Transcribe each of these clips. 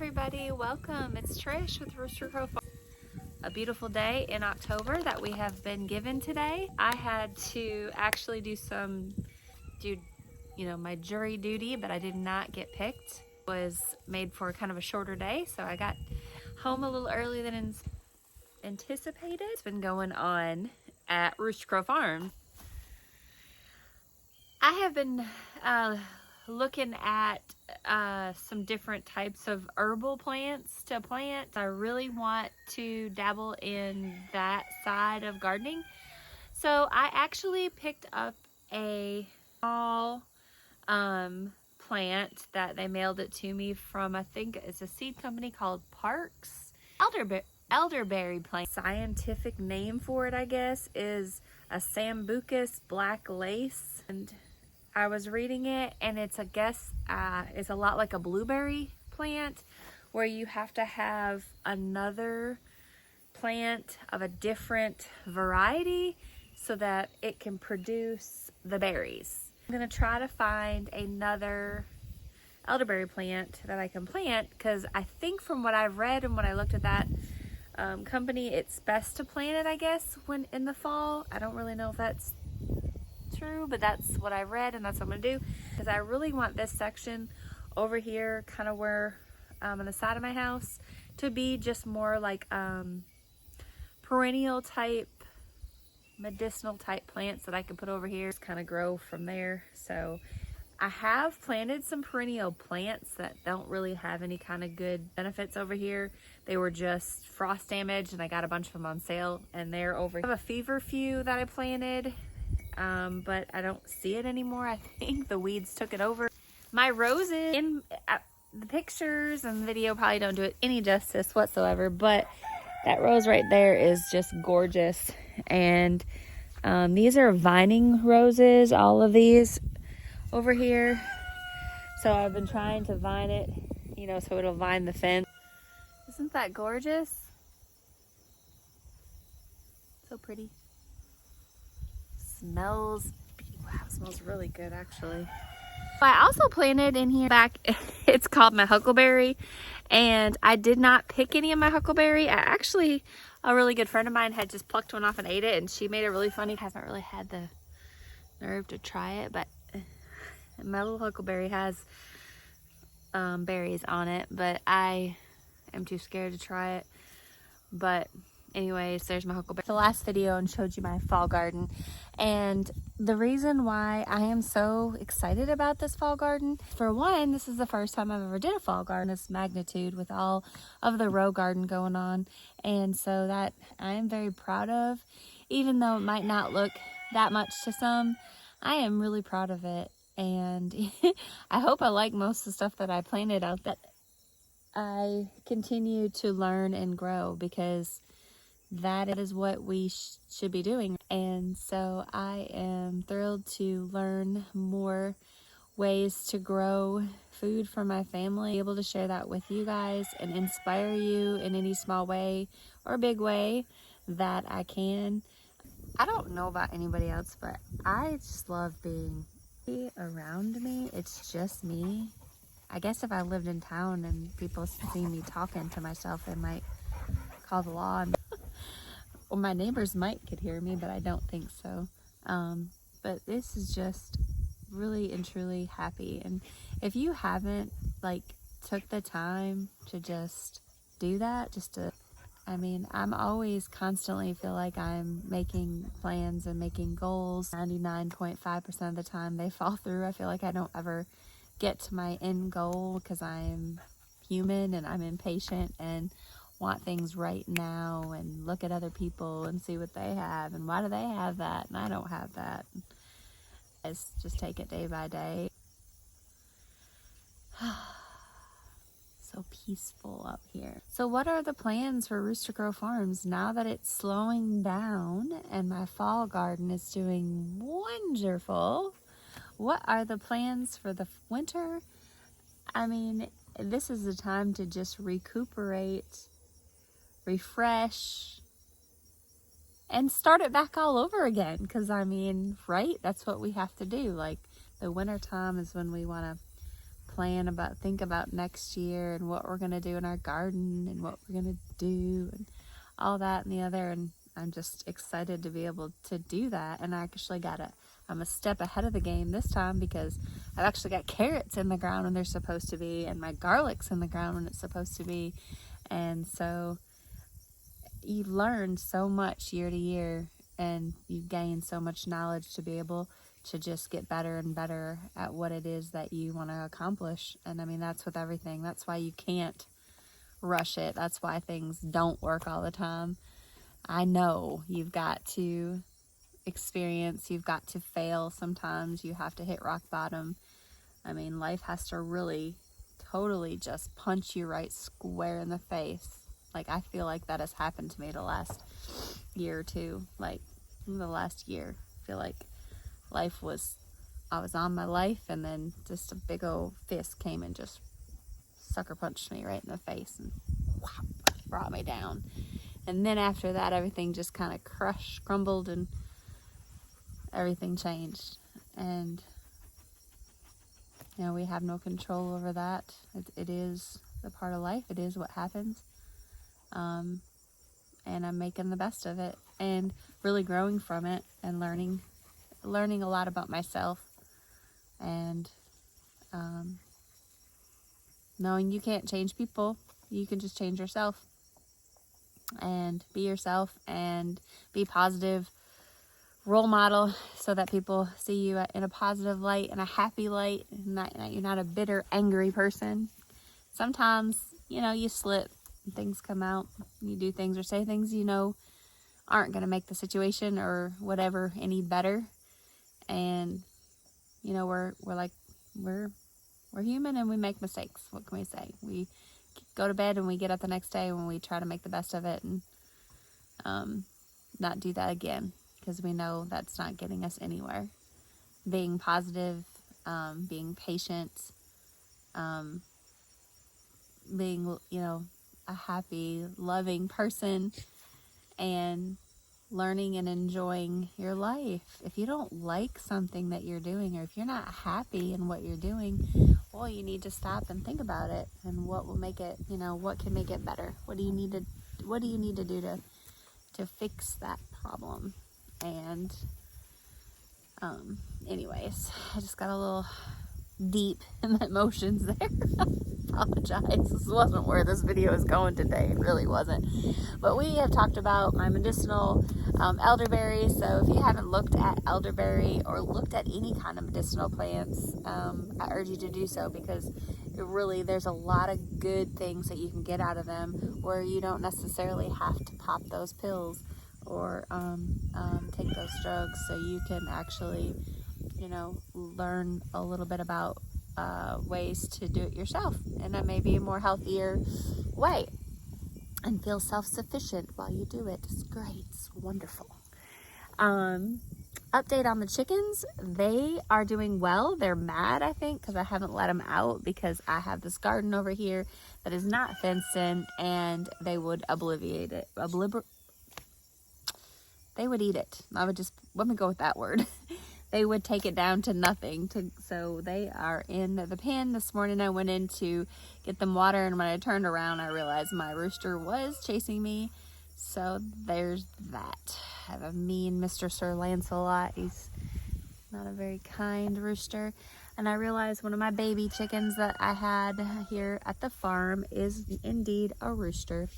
everybody, welcome. It's Trish with Rooster Crow Farms. A beautiful day in October that we have been given today. I had to actually do my jury duty, but I did not get picked. It was made for kind of a shorter day, so I got home a little earlier than anticipated. It's been going on at Rooster Crow Farms. I have been looking at some different types of herbal plants to plant. I really want to dabble in that side of gardening. So I actually picked up a small plant that they mailed it to me from, I think it's a seed company called Parks. Elderberry plant. Scientific name for it, I guess, is a Sambucus black lace. And I was reading it, and it's a lot like a blueberry plant, where you have to have another plant of a different variety so that it can produce the berries. I'm gonna try to find another elderberry plant that I can plant, because I think from what I've read and when I looked at that company, it's best to plant it, I guess, when in the fall. I don't really know if that's true, but that's what I read, and that's what I'm gonna do, because I really want this section over here, kind of where on the side of my house, to be just more like perennial type, medicinal type plants that I can put over here, just kind of grow from there. So I have planted some perennial plants that don't really have any kind of good benefits over here. They were just frost damaged, and I got a bunch of them on sale, and they're over here. I have a feverfew that I planted, but I don't see it anymore. I think the weeds took it over. My roses in the pictures and the video probably don't do it any justice whatsoever, but that rose right there is just gorgeous. And these are vining roses, all of these over here. So I've been trying to vine it, so it'll vine the fence. Isn't that gorgeous? So pretty. Wow, it smells really good, actually. I also planted in here it's called my huckleberry, and I did not pick any of my huckleberry. A really good friend of mine had just plucked one off and ate it, and she made it really funny. I haven't really had the nerve to try it, but my little huckleberry has berries on it, but I am too scared to try it. But anyways, there's my huckleberry. The last video and showed you my fall garden, and the reason why I am so excited about this fall garden, for one, this is the first time I've ever did a fall garden this magnitude with all of the row garden going on, and so that I am very proud of. Even though it might not look that much to some, I am really proud of it, and I hope I like most of the stuff that I planted out, that I continue to learn and grow, because that is what we should be doing. And so I am thrilled to learn more ways to grow food for my family, be able to share that with you guys and inspire you in any small way or big way that I can. I don't know about anybody else, but I just love being around me. It's just me. I guess if I lived in town and people see me talking to myself, they might call the law. Well, my neighbors could hear me, but I don't think so. But this is just really and truly happy. And if you haven't took the time to just do that, I'm always constantly feel like I'm making plans and making goals. 99.5% of the time they fall through. I feel like I don't ever get to my end goal, because I'm human and I'm impatient and want things right now, and look at other people and see what they have, and why do they have that and I don't have that. It's just take it day by day. So peaceful up here. So what are the plans for Rooster Crow Farms now that it's slowing down and my fall garden is doing wonderful? What are the plans for the winter? This is the time to just recuperate, refresh, and start it back all over again, because right, that's what we have to do. The winter time is when we want to think about next year and what we're going to do in our garden and what we're going to do and all that and the other. And I'm just excited to be able to do that. And I actually I'm a step ahead of the game this time, because I've actually got carrots in the ground when they're supposed to be, and my garlic's in the ground when it's supposed to be. And so you learn so much year to year, and you gain so much knowledge to be able to just get better and better at what it is that you want to accomplish. And I mean, that's with everything. That's why you can't rush it. That's why things don't work all the time. I know you've got to experience, you've got to fail sometimes, you have to hit rock bottom. I mean, life has to really totally just punch you right square in the face. Like, I feel like that has happened to me the last year or two. Like, the last year, I feel like I was on my life, and then just a big old fist came and just sucker punched me right in the face and whop, brought me down. And then after that, everything just kind of crumbled, and everything changed. And we have no control over that. It is a part of life. It is what happens. And I'm making the best of it and really growing from it, and learning a lot about myself, and knowing you can't change people. You can just change yourself, and be yourself, and be positive role model, so that people see you in a positive light and a happy light, and that you're not a bitter, angry person. Sometimes, you slip and things come out. You do things or say things aren't going to make the situation or whatever any better. And we're human, and we make mistakes. What can we say? We go to bed and we get up the next day when we try to make the best of it, and not do that again, because we know that's not getting us anywhere. Being positive, being patient, being, a happy, loving person, and learning and enjoying your life. If you don't like something that you're doing, or if you're not happy in what you're doing, well, you need to stop and think about it, and what will make it, what can make it better? What do you need to do to fix that problem? And anyways, I just got a little deep in the emotions there. Apologize. This wasn't where this video is going today. It really wasn't. But we have talked about my medicinal elderberry. So if you haven't looked at elderberry or looked at any kind of medicinal plants, I urge you to do so, because there's a lot of good things that you can get out of them, where you don't necessarily have to pop those pills or take those drugs. So you can actually learn a little bit about ways to do it yourself in a maybe a more healthier way, and feel self-sufficient while you do it. It's great. It's wonderful. Update on the chickens. They are doing well. They're mad, I think, because I haven't let them out, because I have this garden over here that is not fenced in, and they would obliviate it. They would eat it. Let me go with that word. They would take it down to nothing. So they are in the pen. This morning I went in to get them water, and when I turned around, I realized my rooster was chasing me. So there's that. I have a mean Mr. Sir Lancelot. He's not a very kind rooster. And I realized one of my baby chickens that I had here at the farm is indeed a rooster.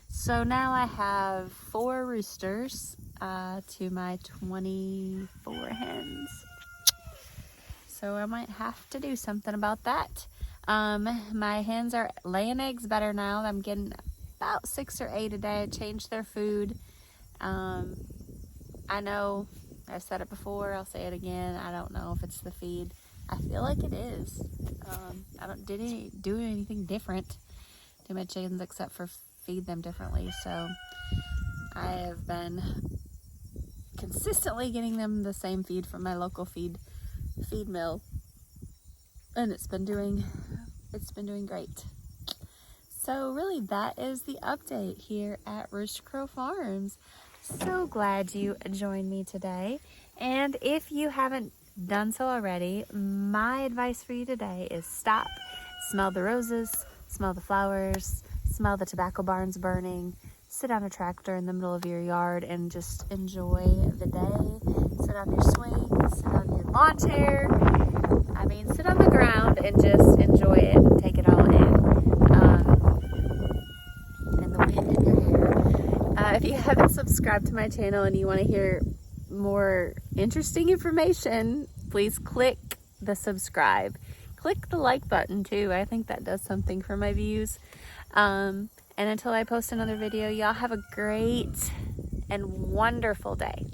So now I have 4 roosters to my 24 hens. So I might have to do something about that. My hens are laying eggs better now. I'm getting about 6 or 8 a day. I changed their food. I know I've said it before, I'll say it again. I don't know if it's the feed. I feel like it is. I didn't do anything different to my chickens except for feed them differently. So I have been consistently getting them the same feed from my local feed mill, and it's been doing great. So really, that is the update here at Rooster Crow Farms. So glad you joined me today, and if you haven't done so already, my advice for you today is stop smell the roses, smell the flowers, smell the tobacco barns burning, sit on a tractor in the middle of your yard and just enjoy the day. Sit on your swing, sit on your lawn chair. I mean, sit on the ground and just enjoy it and take it all in. And the wind in your hair. If you haven't subscribed to my channel and you want to hear more interesting information, please click the subscribe. Click the like button too. I think that does something for my views. And until I post another video, y'all have a great and wonderful day.